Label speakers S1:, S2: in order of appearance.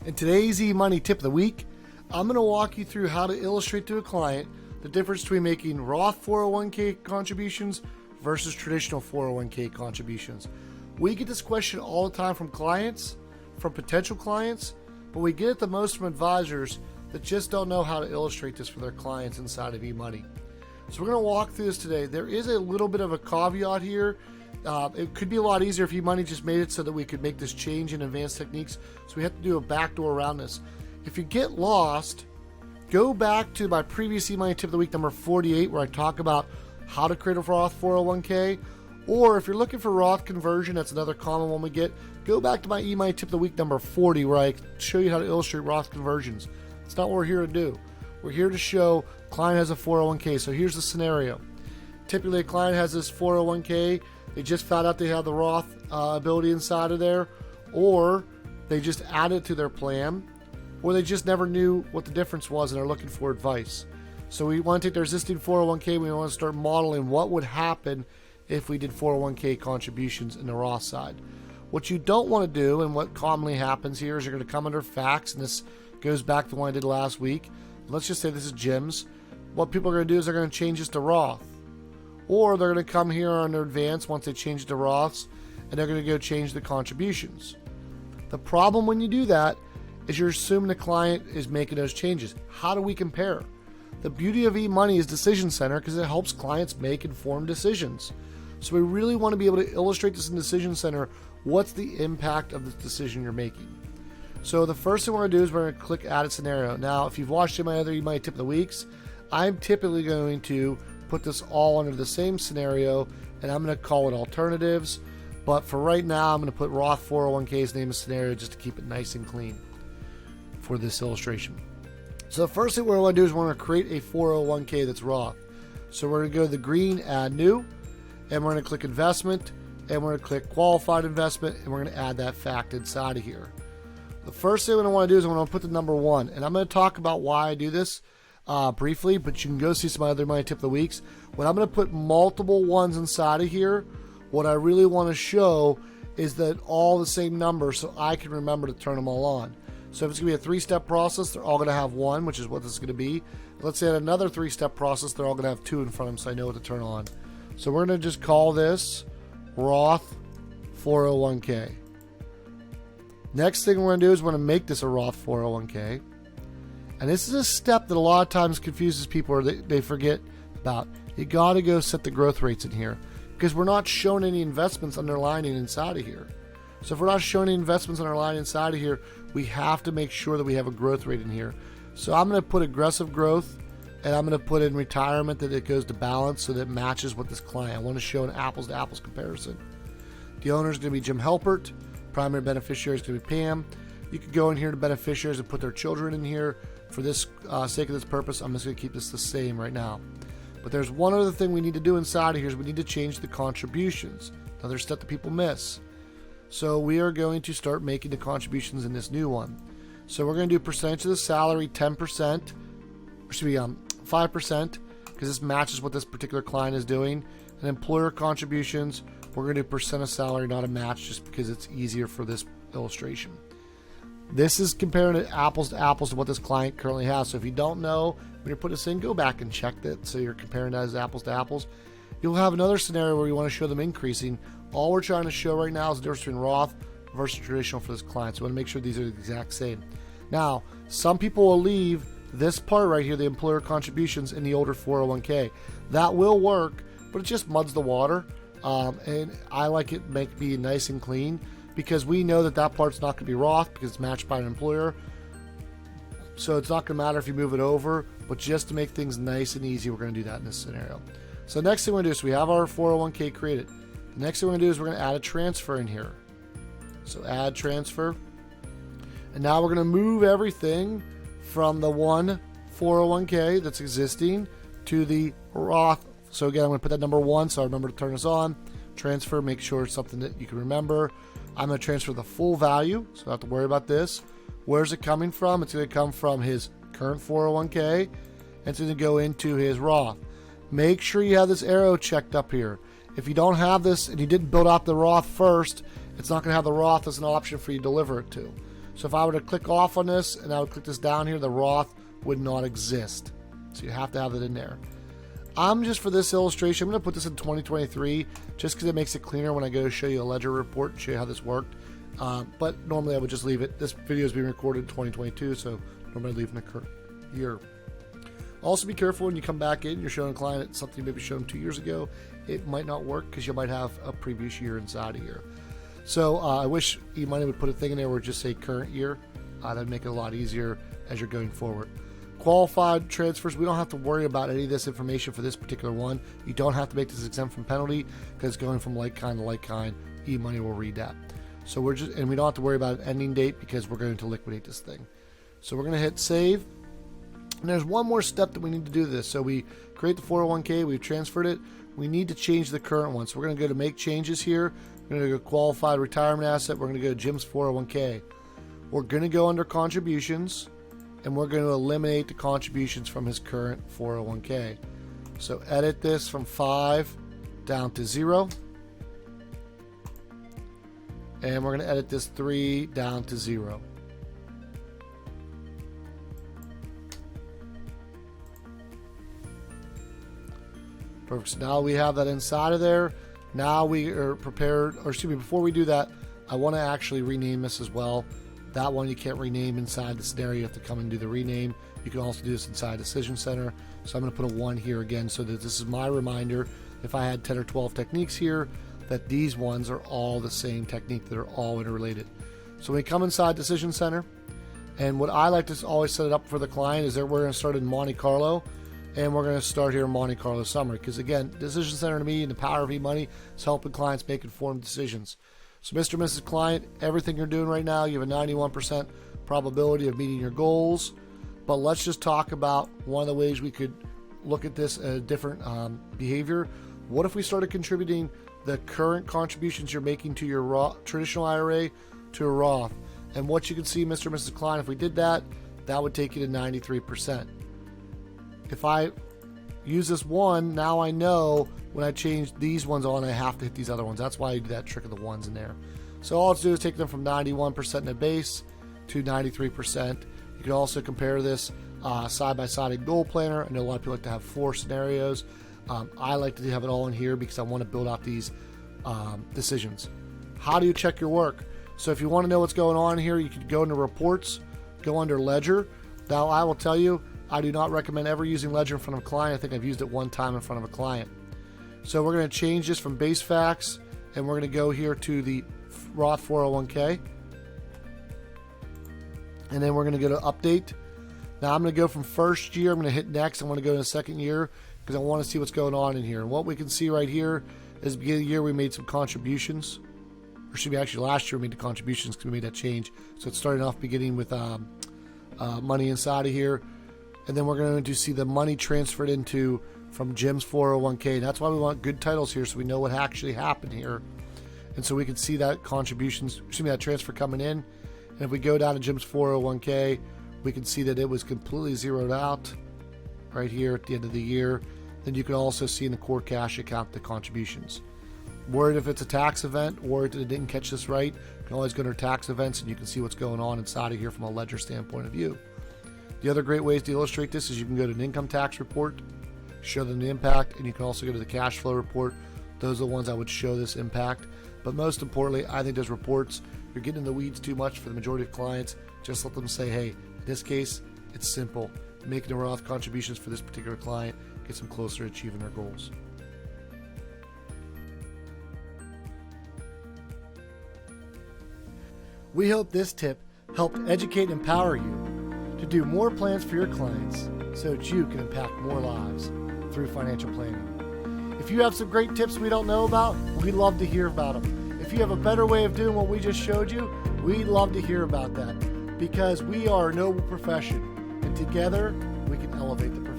S1: In today's eMoney tip of the week, I'm going to walk you through how to illustrate to a client the difference between making Roth 401k contributions versus traditional 401k contributions. We get this question all the time from clients, from potential clients, but we get it the most from advisors that just don't know how to illustrate this for their clients inside of eMoney. So we're going to walk through this today. There is a little bit of a caveat here. It could be a lot easier if eMoney just made it so that we could make this change in advanced techniques. So we have to do a backdoor around this. If you get lost, go back to my previous eMoney tip of the week number 48, where I talk about how to create a Roth 401k. Or if you're looking for Roth conversion, that's another common one we get, go back to my eMoney tip of the week number 40, where I show you how to illustrate Roth conversions. That's not what we're here to do. We're here to show client has a 401k. So here's the scenario. Typically a client has this 401k. They just found out they have the Roth ability inside of there, or they just added it to their plan, or they just never knew what the difference was and are looking for advice. So we want to take their existing 401k, we want to start modeling what would happen if we did 401k contributions in the Roth side. What you don't want to do, and what commonly happens here, is you're going to come under facts, and this goes back to what I did last week. Let's just say this is Jim's. What people are going to do is they're going to change this to Roth. Or they're going to come here under advance once they change it to Roths, and they're going to go change the contributions. The problem when you do that is you're assuming the client is making those changes. How do we compare? The beauty of eMoney is Decision Center because it helps clients make informed decisions. So we really want to be able to illustrate this in Decision Center. What's the impact of the decision you're making? So the first thing we're going to do is we're going to click Added Scenario. Now, if you've watched my other eMoney tip of the weeks, I'm typically going to put this all under the same scenario, and I'm going to call it alternatives. But for right now, I'm going to put Roth 401k's name as scenario just to keep it nice and clean for this illustration. So the first thing we're going to do is we're going to create a 401k that's Roth. So we're going to go to the green, Add New, and we're going to click Investment, and we're going to click Qualified Investment, and we're going to add that fact inside of here. The first thing I want to do is I'm going to put the number 1, and I'm going to talk about why I do this briefly, but you can go see some other eMoney tip of the weeks. When I'm going to put multiple ones inside of here, what I really want to show is that all the same numbers, so I can remember to turn them all on. So if it's going to be a 3-step process, they're all going to have 1, which is what this is going to be. Let's say another 3-step process, they're all going to have 2 in front of them, so I know what to turn on. So we're going to just call this Roth 401k. Next thing we're going to do is we're going to make this a Roth 401k. And this is a step that a lot of times confuses people, or they forget about. You got to go set the growth rates in here, because we're not showing any investments underlining inside of here. So if we're not showing any investments underlying inside of here, we have to make sure that we have a growth rate in here. So I'm going to put aggressive growth, and I'm going to put in retirement that it goes to balance so that it matches what this client. I want to show an apples to apples comparison. The owner is going to be Jim Helpert. Primary beneficiary is going to be Pam. You could go in here to beneficiaries and put their children in here. For this sake of this purpose, I'm just going to keep this the same right now. But there's one other thing we need to do inside of here is we need to change the contributions. Another step that people miss. So we are going to start making the contributions in this new one. So we're going to do percentage of the salary 10%, or should be 5%, because this matches what this particular client is doing. And employer contributions, we're going to do percent of salary, not a match, just because it's easier for this illustration. This is comparing it apples to what this client currently has. So if you don't know, when you're putting this in, go back and check that. So you're comparing that as apples to apples. You'll have another scenario where you want to show them increasing. All we're trying to show right now is the difference between Roth versus traditional for this client. So we want to make sure these are the exact same. Now, some people will leave this part right here, the employer contributions, in the older 401k. That will work, but it just muddies the water. And I like it be nice and clean, because we know that part's not going to be Roth because it's matched by an employer. So it's not going to matter if you move it over, but just to make things nice and easy, we're going to do that in this scenario. So the next thing we're going to do is we have our 401k created. The next thing we're going to do is we're going to add a transfer in here. So add transfer. And now we're going to move everything from the one 401k that's existing to the Roth. So again, I'm going to put that number 1, so I remember to turn this on. Transfer, make sure it's something that you can remember. I'm going to transfer the full value, so I don't have to worry about this. Where's it coming from? It's going to come from his current 401k, and it's going to go into his Roth. Make sure you have this arrow checked up here. If you don't have this and you didn't build out the Roth first, it's not going to have the Roth as an option for you to deliver it to. So if I were to click off on this and I would click this down here, the Roth would not exist. So you have to have it in there. I'm just, for this illustration, I'm going to put this in 2023 just because it makes it cleaner when I go to show you a ledger report and show you how this worked. But normally I would just leave it. This video is being recorded in 2022, so normally I leave in the current year. Also be careful when you come back in, you're showing a client something you maybe showed them 2 years ago. It might not work because you might have a previous year inside of here. So I wish eMoney would put a thing in there where it just say current year. That'd make it a lot easier as you're going forward. Qualified transfers, we don't have to worry about any of this information for this particular one. You don't have to make this exempt from penalty because going from like kind to like kind, eMoney will read that. So we don't have to worry about an ending date because we're going to liquidate this thing. So we're going to hit save. And there's one more step that we need to do this. So we create the 401k, we've transferred it. We need to change the current one. So we're going to go to make changes here. We're going to go qualified retirement asset. We're going to go to Jim's 401k. We're going to go under contributions, and we're going to eliminate the contributions from his current 401k. So edit this from 5 down to 0. And we're going to edit this 3 down to 0. Perfect. So now we have that inside of there. Now we are prepared, or excuse me, before we do that, I want to actually rename this as well. That one you can't rename inside the scenario. You have to come and do the rename. You can also do this inside Decision Center. So I'm going to put a 1 here again so that this is my reminder, if I had 10 or 12 techniques here, that these ones are all the same technique, that are all interrelated. So when we come inside Decision Center, and what I like to always set it up for the client is that we're going to start in Monte Carlo. And we're going to start here in Monte Carlo summary because, again, Decision Center to me and the power of eMoney is helping clients make informed decisions. So, Mr. and Mrs. Client, everything you're doing right now, you have a 91% probability of meeting your goals. But let's just talk about one of the ways we could look at this as a different behavior. What if we started contributing the current contributions you're making to your Roth, traditional IRA to a Roth? And what you can see, Mr. and Mrs. Client, if we did that, that would take you to 93%. If I use this one, now I know when I change these ones on, I have to hit these other ones. That's why I do that trick of the ones in there. So all it's do is take them from 91% in the base to 93%. You can also compare this side by side in Goal Planner. I know a lot of people like to have 4 scenarios. I like to have it all in here because I want to build out these decisions. How do you check your work? So if you want to know what's going on here, you can go into Reports, go under Ledger. Now I will tell you, I do not recommend ever using Ledger in front of a client. I think I've used it one time in front of a client. So we're going to change this from base facts, and we're going to go here to the Roth 401k. And then we're going to go to update. Now I'm going to go from first year. I'm going to hit next. I want to go to the second year because I want to see what's going on in here. And what we can see right here is beginning of the year we made some contributions. Or should be actually last year we made the contributions because we made that change. So it's starting off beginning with money inside of here. And then we're going to see the money transferred into from Jim's 401k. And that's why we want good titles here so we know what actually happened here. And so we can see that that transfer coming in. And if we go down to Jim's 401k, we can see that it was completely zeroed out right here at the end of the year. Then you can also see in the core cash account the contributions. Worried if it's a tax event or it didn't catch this right, you can always go to tax events and you can see what's going on inside of here from a ledger standpoint of view. The other great ways to illustrate this is you can go to an income tax report, show them the impact, and you can also go to the cash flow report. Those are the ones I would show this impact. But most importantly, I think those reports, you're getting in the weeds too much for the majority of clients. Just let them say, hey, in this case, it's simple. Making the Roth contributions for this particular client gets them closer to achieving their goals. We hope this tip helped educate and empower you to do more plans for your clients so that you can impact more lives through financial planning. If you have some great tips we don't know about, we'd love to hear about them. If you have a better way of doing what we just showed you, we'd love to hear about that because we are a noble profession and together we can elevate the profession.